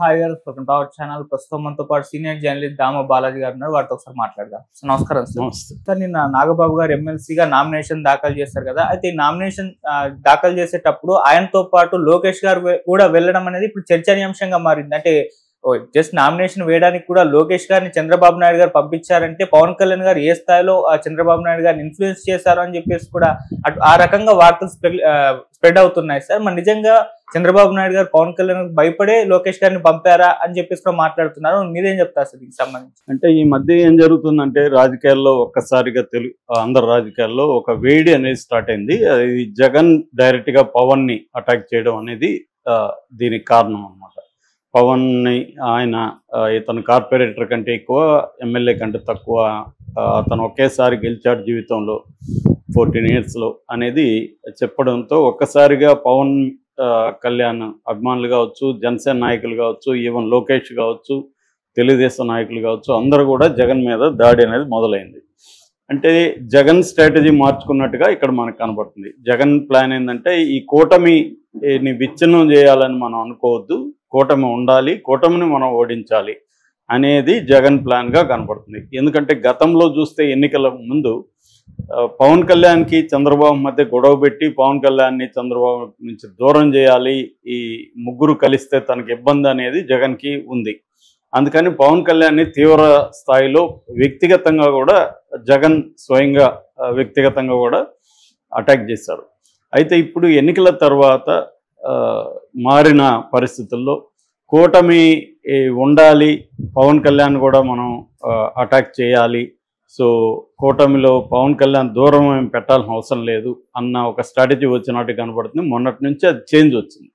Hi గారు, welcome to our channel. ప్రస్తుతం మనతో పాటు సీనియర్ జర్నలిస్ట్ దామ బాలాజీ గారు ఉన్నారు. వారితో ఒకసారి మాట్లాడదాం. నమస్కారం సార్. నమస్తే. సార్, నిన్న నాగబాబు గారు ఎమ్మెల్సీగా నామినేషన్ దాఖలు చేశారు కదా. అయితే ఈ నామినేషన్ దాఖలు చేసేటప్పుడు ఆయనతో పాటు లోకేష్ గారు కూడా వెళ్ళడం అనేది ఇప్పుడు చర్చనీయాంశంగా మారింది. అంటే జస్ట్ నామినేషన్ వేయడానికి కూడా లోకేష్ గారిని చంద్రబాబు నాయుడు గారు పంపించారంటే పవన్ కళ్యాణ్ గారు ఏ స్థాయిలో చంద్రబాబు నాయుడు గారిని ఇన్ఫ్లుయెన్స్ చేశారు అని చెప్పేసి కూడా ఆ రకంగా వార్తలు స్ప్రెడ్ అవుతున్నాయి సార్. మరి నిజంగా చంద్రబాబు నాయుడు గారు పవన్ కళ్యాణ్ భయపడే లోకేష్ గారిని పంపారా అని చెప్పేసి కూడా మాట్లాడుతున్నారు. మీరేం చెప్తారు సార్ దీనికి సంబంధించి? అంటే ఈ మధ్య ఏం జరుగుతుందంటే రాజకీయాల్లో ఒక్కసారిగా అందరు రాజకీయాల్లో ఒక వేడి అనేది స్టార్ట్ అయింది. అది జగన్ డైరెక్ట్ గా పవన్ ని అటాక్ చేయడం అనేది దీనికి కారణం అన్నమాట. పవన్ ని ఆయన ఇతను కార్పొరేటర్ కంటే ఎక్కువ, ఎమ్మెల్యే కంటే తక్కువ, అతను ఒకేసారి గెలిచాడు జీవితంలో 14 yearsలో అనేది చెప్పడంతో ఒక్కసారిగా పవన్ కళ్యాణ్ అభిమానులు కావచ్చు, జనసేన నాయకులు కావచ్చు, ఈవెన్ లోకేష్ కావచ్చు, తెలుగుదేశం నాయకులు కావచ్చు, అందరూ కూడా జగన్ మీద దాడి అనేది మొదలైంది. అంటే జగన్ స్ట్రాటజీ మార్చుకున్నట్టుగా ఇక్కడ మనకు కనబడుతుంది. జగన్ ప్లాన్ ఏంటంటే ఈ కూటమిని విచ్ఛిన్నం చేయాలని మనం అనుకోవద్దు, కూటమి ఉండాలి, కూటమిని మనం ఓడించాలి అనేది జగన్ ప్లాన్గా కనబడుతుంది. ఎందుకంటే గతంలో చూస్తే ఎన్నికల ముందు పవన్ కళ్యాణ్కి చంద్రబాబు మధ్య గొడవ పెట్టి పవన్ కళ్యాణ్ని చంద్రబాబు నుంచి దూరం చేయాలి, ఈ ముగ్గురు కలిస్తే తనకి ఇబ్బంది అనేది జగన్కి ఉంది. అందుకని పవన్ కళ్యాణ్ని తీవ్ర స్థాయిలో వ్యక్తిగతంగా కూడా జగన్ స్వయంగా వ్యక్తిగతంగా కూడా అటాక్ చేశారు. అయితే ఇప్పుడు ఎన్నికల తర్వాత మారిన పరిస్థితుల్లో కూటమి ఉండాలి, పవన్ కళ్యాణ్ కూడా మనం అటాక్ చేయాలి, సో కూటమిలో పవన్ కళ్యాణ్ దూరం ఏం పెట్టాల్సిన అవసరం లేదు అన్న ఒక స్ట్రాటజీ వచ్చినట్టు కనబడుతుంది. మొన్నటి నుంచి అది చేంజ్ వచ్చింది.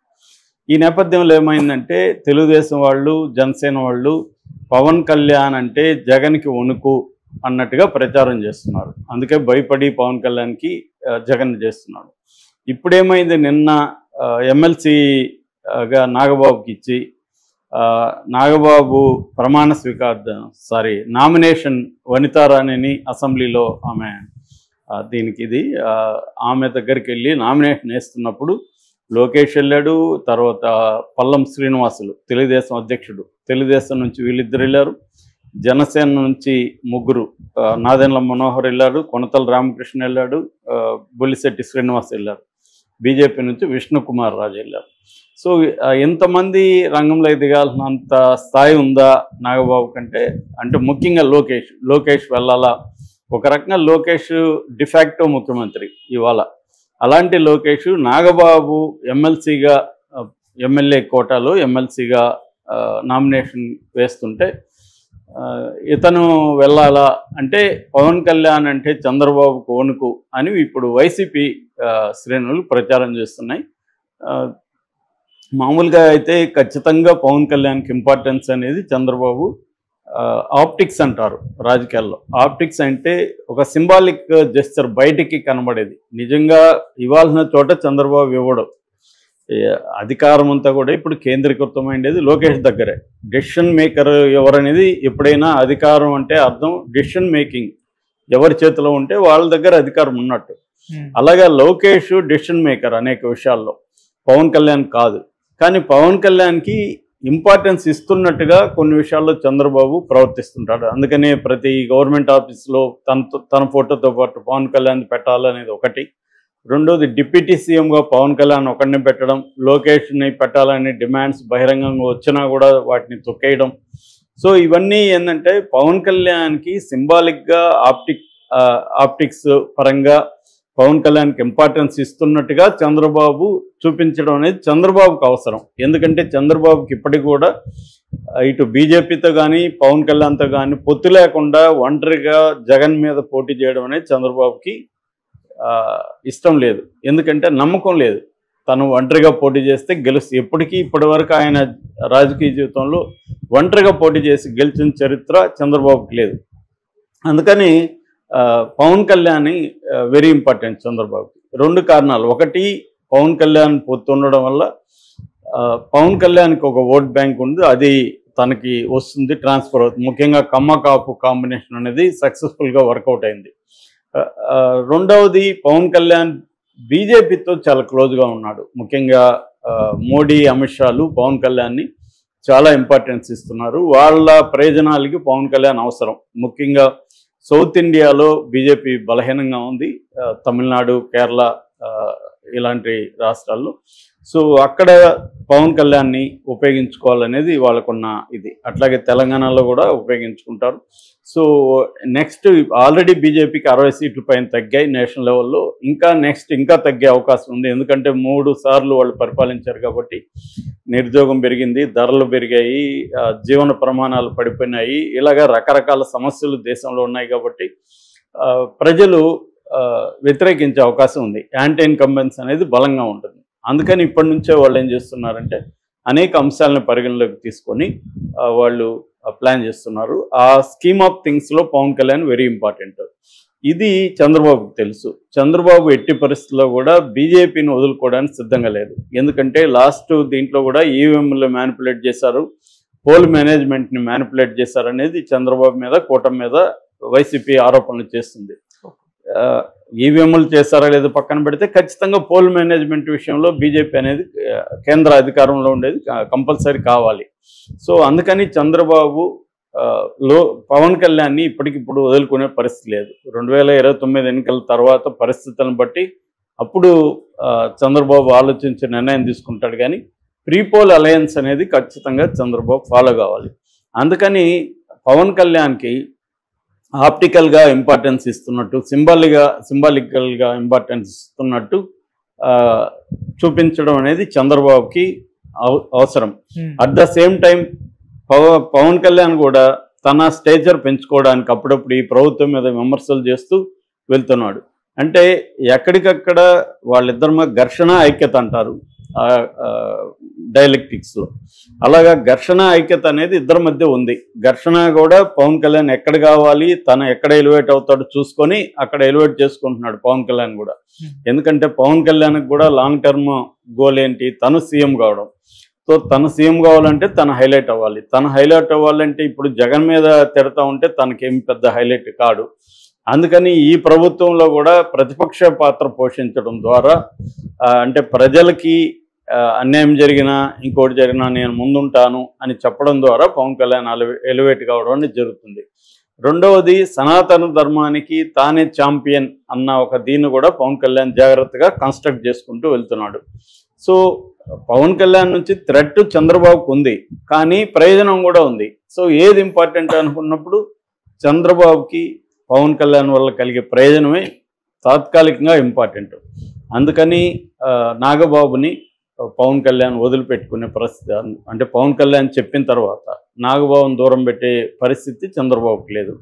ఈ నేపథ్యంలో ఏమైందంటే తెలుగుదేశం వాళ్ళు, జనసేన వాళ్ళు పవన్ కళ్యాణ్ అంటే జగన్కి వణుకు అన్నట్టుగా ప్రచారం చేస్తున్నారు. అందుకే భయపడి పవన్ కళ్యాణ్కి జగన్ చేస్తున్నాడు. ఇప్పుడేమైంది, నిన్న ఎమ్మెల్సీగా నాగబాబుకి ఇచ్చి నాగబాబు నామినేషన్ వనితారాణిని అసెంబ్లీలో ఆమె దగ్గరికి వెళ్ళి నామినేషన్ వేస్తున్నప్పుడు లోకేష్ వెళ్ళాడు, తర్వాత పల్లం శ్రీనివాసులు తెలుగుదేశం అధ్యక్షుడు, తెలుగుదేశం నుంచి వీళ్ళిద్దరు వెళ్ళారు, జనసేన నుంచి ముగ్గురు, నాదెండ్ల మనోహర్ వెళ్ళాడు, కొనతల రామకృష్ణ వెళ్ళాడు, బొల్లిశెట్టి శ్రీనివాస్ వెళ్ళారు, బీజేపీ నుంచి విష్ణుకుమార్ రాజు వెళ్ళారు. సో ఎంతమంది రంగంలో దిగాల్సినంత స్థాయి ఉందా నాగబాబు కంటే? అంటే ముఖ్యంగా లోకేష్ వెళ్ళాలా? ఒక రకంగా లోకేష్ డిఫాక్టో ముఖ్యమంత్రి ఇవాళ. అలాంటి లోకేష్ నాగబాబు ఎమ్మెల్సీగా, ఎమ్మెల్యే కోటాలో ఎమ్మెల్సీగా నామినేషన్ వేస్తుంటే ఇతను వెళ్ళాలా అంటే పవన్ కళ్యాణ్ అంటే చంద్రబాబుకు వణుకు అని ఇప్పుడు వైసీపీ శ్రేణులు ప్రచారం చేస్తున్నాయి. మామూలుగా అయితే ఖచ్చితంగా పవన్ కళ్యాణ్కి ఇంపార్టెన్స్ అనేది చంద్రబాబు ఆప్టిక్స్ అంటారు రాజకీయాల్లో. ఆప్టిక్స్ అంటే ఒక సింబాలిక్ జెస్చర్, బయటికి కనబడేది. నిజంగా ఇవ్వాల్సిన చోట చంద్రబాబు ఇవ్వడం. అధికారం అంతా కూడా ఇప్పుడు కేంద్రీకృతమైనది లోకేష్ దగ్గరే. డెసిషన్ మేకర్ ఎవరనేది ఎప్పుడైనా అధికారం అంటే అర్థం డెసిషన్ మేకింగ్ ఎవరి చేతిలో ఉంటే వాళ్ళ దగ్గర అధికారం ఉన్నట్టు. అలాగే లోకేష్ డెసిషన్ మేకర్ అనేక విషయాల్లో, పవన్ కళ్యాణ్ కాదు. కానీ పవన్ కళ్యాణ్కి ఇంపార్టెన్స్ ఇస్తున్నట్టుగా కొన్ని విషయాల్లో చంద్రబాబు ప్రవర్తిస్తుంటాడు. అందుకనే ప్రతి గవర్నమెంట్ ఆఫీస్లో తన ఫోటోతో పాటు పవన్ కళ్యాణ్ పెట్టాలనేది ఒకటి. రెండోది డిప్యూటీ సీఎంగా పవన్ కళ్యాణ్ ఒకరిని పెట్టడం, లోకేష్ని పెట్టాలని డిమాండ్స్ బహిరంగంగా వచ్చినా కూడా వాటిని తొక్కేయడం. సో ఇవన్నీ ఏంటంటే పవన్ కళ్యాణ్కి సింబాలిక్గా ఆప్టిక్స్ పరంగా పవన్ కళ్యాణ్కి ఇంపార్టెన్స్ ఇస్తున్నట్టుగా చంద్రబాబు చూపించడం అనేది చంద్రబాబుకు అవసరం. ఎందుకంటే చంద్రబాబుకి ఇప్పటికి కూడా ఇటు బీజేపీతో కానీ పవన్ కళ్యాణ్తో కానీ పొత్తు లేకుండా ఒంటరిగా జగన్ మీద పోటీ చేయడం అనేది చంద్రబాబుకి ఇష్టం లేదు. ఎందుకంటే నమ్మకం లేదు, తను ఒంటరిగా పోటీ చేస్తే ఎప్పటికీ ఇప్పటివరకు ఆయన రాజకీయ జీవితంలో ఒంటరిగా పోటీ చేసి గెలిచిన చరిత్ర చంద్రబాబుకి లేదు. అందుకని పవన్ కళ్యాణ్ వెరీ ఇంపార్టెంట్ చంద్రబాబుకి. రెండు కారణాలు. ఒకటి, పవన్ కళ్యాణ్ పొత్తు ఉండడం వల్ల పవన్ కళ్యాణ్కి ఒక ఓట్ బ్యాంక్ ఉంది, అది తనకి వస్తుంది, ట్రాన్స్ఫర్ అవుతుంది. ముఖ్యంగా కమ్మ కాపు కాంబినేషన్ అనేది సక్సెస్ఫుల్గా వర్కౌట్ అయింది. రెండవది, పవన్ కళ్యాణ్ బీజేపీతో చాలా క్లోజ్గా ఉన్నాడు. ముఖ్యంగా మోడీ, అమిత్ షాలు పవన్ కళ్యాణ్ని చాలా ఇంపార్టెన్స్ ఇస్తున్నారు. వాళ్ళ ప్రయోజనాలకి పవన్ కళ్యాణ్ అవసరం. ముఖ్యంగా సౌత్ ఇండియాలో బీజేపీ బలహీనంగా ఉంది, తమిళనాడు, కేరళ ఇలాంటి రాష్ట్రాల్లో. సో అక్కడ పవన్ కళ్యాణ్ని ఉపయోగించుకోవాలనేది వాళ్ళకున్న ఇది. అట్లాగే తెలంగాణలో కూడా ఉపయోగించుకుంటారు. సో నెక్స్ట్ ఆల్రెడీ బీజేపీకి 60 సీట్ల పైన తగ్గాయి నేషనల్ లెవెల్లో. ఇంకా తగ్గే అవకాశం ఉంది. ఎందుకంటే 3 సార్లు వాళ్ళు పరిపాలించారు కాబట్టి నిరుద్యోగం పెరిగింది, ధరలు పెరిగాయి, జీవన ప్రమాణాలు పడిపోయినాయి. ఇలాగా రకరకాల సమస్యలు దేశంలో ఉన్నాయి కాబట్టి ప్రజలు వ్యతిరేకించే అవకాశం ఉంది. యాంటీ ఇన్కంబెన్స్ అనేది బలంగా ఉంటుంది. అందుకని ఇప్పటి నుంచే వాళ్ళు ఏం చేస్తున్నారంటే అనేక అంశాలను పరిగణలోకి తీసుకొని వాళ్ళు ప్లాన్ చేస్తున్నారు. ఆ స్కీమ్ ఆఫ్ థింగ్స్లో పవన్ కళ్యాణ్ వెరీ ఇంపార్టెంట్. ఇది చంద్రబాబుకు తెలుసు. చంద్రబాబు ఎట్టి పరిస్థితుల్లో కూడా బీజేపీని వదులుకోవడానికి సిద్ధంగా లేదు. ఎందుకంటే లాస్ట్ దీంట్లో కూడా ఈవీఎంలు మ్యానిపులేట్ చేశారు, పోల్ మేనేజ్మెంట్ని మ్యానిపులేట్ చేశారు అనేది చంద్రబాబు మీద, కూటమి మీద వైసీపీ ఆరోపణలు చేస్తుంది. ఈవీఎంలు చేస్తారా లేదో పక్కన పెడితే ఖచ్చితంగా పోల్ మేనేజ్మెంట్ విషయంలో బీజేపీ అనేది కేంద్ర అధికారంలో ఉండేది కంపల్సరీ కావాలి. సో అందుకని చంద్రబాబు పవన్ కళ్యాణ్ని ఇప్పటికిప్పుడు వదులుకునే పరిస్థితి లేదు. 2029 ఎన్నికల తర్వాత పరిస్థితులను బట్టి అప్పుడు చంద్రబాబు ఆలోచించి నిర్ణయం తీసుకుంటాడు. కానీ ప్రీపోల్ అలయన్స్ అనేది ఖచ్చితంగా చంద్రబాబు ఫాలో కావాలి. అందుకని పవన్ కళ్యాణ్కి ఆప్టికల్గా ఇంపార్టెన్స్ ఇస్తున్నట్టు, సింబాలికల్గా ఇంపార్టెన్స్ ఇస్తున్నట్టు చూపించడం అనేది చంద్రబాబుకి అవసరం. At the same time Pawan Kalyan కూడా తన స్టేచర్ పెంచుకోవడానికి అప్పుడప్పుడు ఈ ప్రభుత్వం మీద విమర్శలు చేస్తూ వెళ్తున్నాడు. అంటే ఎక్కడికక్కడ వాళ్ళిద్దరి మధ్య ఘర్షణ ఐక్యత అంటారు డైలెక్టిక్స్లో. అలాగా ఘర్షణ ఐక్యత అనేది ఇద్దరి మధ్య ఉంది. ఘర్షణ కూడా పవన్ కళ్యాణ్ ఎక్కడ కావాలి, తను ఎక్కడ ఎలివేట్ అవుతాడో చూసుకొని అక్కడ ఎలివేట్ చేసుకుంటున్నాడు పవన్ కళ్యాణ్ కూడా. ఎందుకంటే పవన్ కళ్యాణ్కి కూడా లాంగ్ టర్మ్ గోల్ ఏంటి, తను సీఎం కావడం. సో తను సీఎం కావాలంటే తను హైలైట్ అవ్వాలి. తను హైలైట్ అవ్వాలంటే ఇప్పుడు జగన్ మీద తిడతా ఉంటే తనకేం పెద్ద హైలైట్ కాడు. అందుకని ఈ ప్రభుత్వంలో కూడా ప్రతిపక్ష పాత్ర పోషించడం ద్వారా అంటే ప్రజలకి అన్యాయం జరిగినా ఇంకోటి జరిగినా నేను ముందుంటాను అని చెప్పడం ద్వారా పవన్ కళ్యాణ్ ఎలివేట్ కావడం అనేది జరుగుతుంది. రెండవది సనాతన ధర్మానికి తానే ఛాంపియన్ అన్న ఒక దీన్ని కూడా పవన్ కళ్యాణ్ జాగ్రత్తగా కన్స్ట్రక్ట్ చేసుకుంటూ వెళ్తున్నాడు. సో పవన్ కళ్యాణ్ నుంచి థ్రెట్ చంద్రబాబుకు ఉంది, కానీ ప్రయోజనం కూడా ఉంది. సో ఏది ఇంపార్టెంట్ అనుకున్నప్పుడు చంద్రబాబుకి పవన్ కళ్యాణ్ వల్ల కలిగే ప్రయోజనమే తాత్కాలికంగా ఇంపార్టెంట్. అందుకని నాగబాబుని పవన్ కళ్యాణ్ వదిలిపెట్టుకునే పరిస్థితి, అంటే పవన్ కళ్యాణ్ చెప్పిన తర్వాత నాగబాబుని దూరం పెట్టే పరిస్థితి చంద్రబాబుకి లేదు.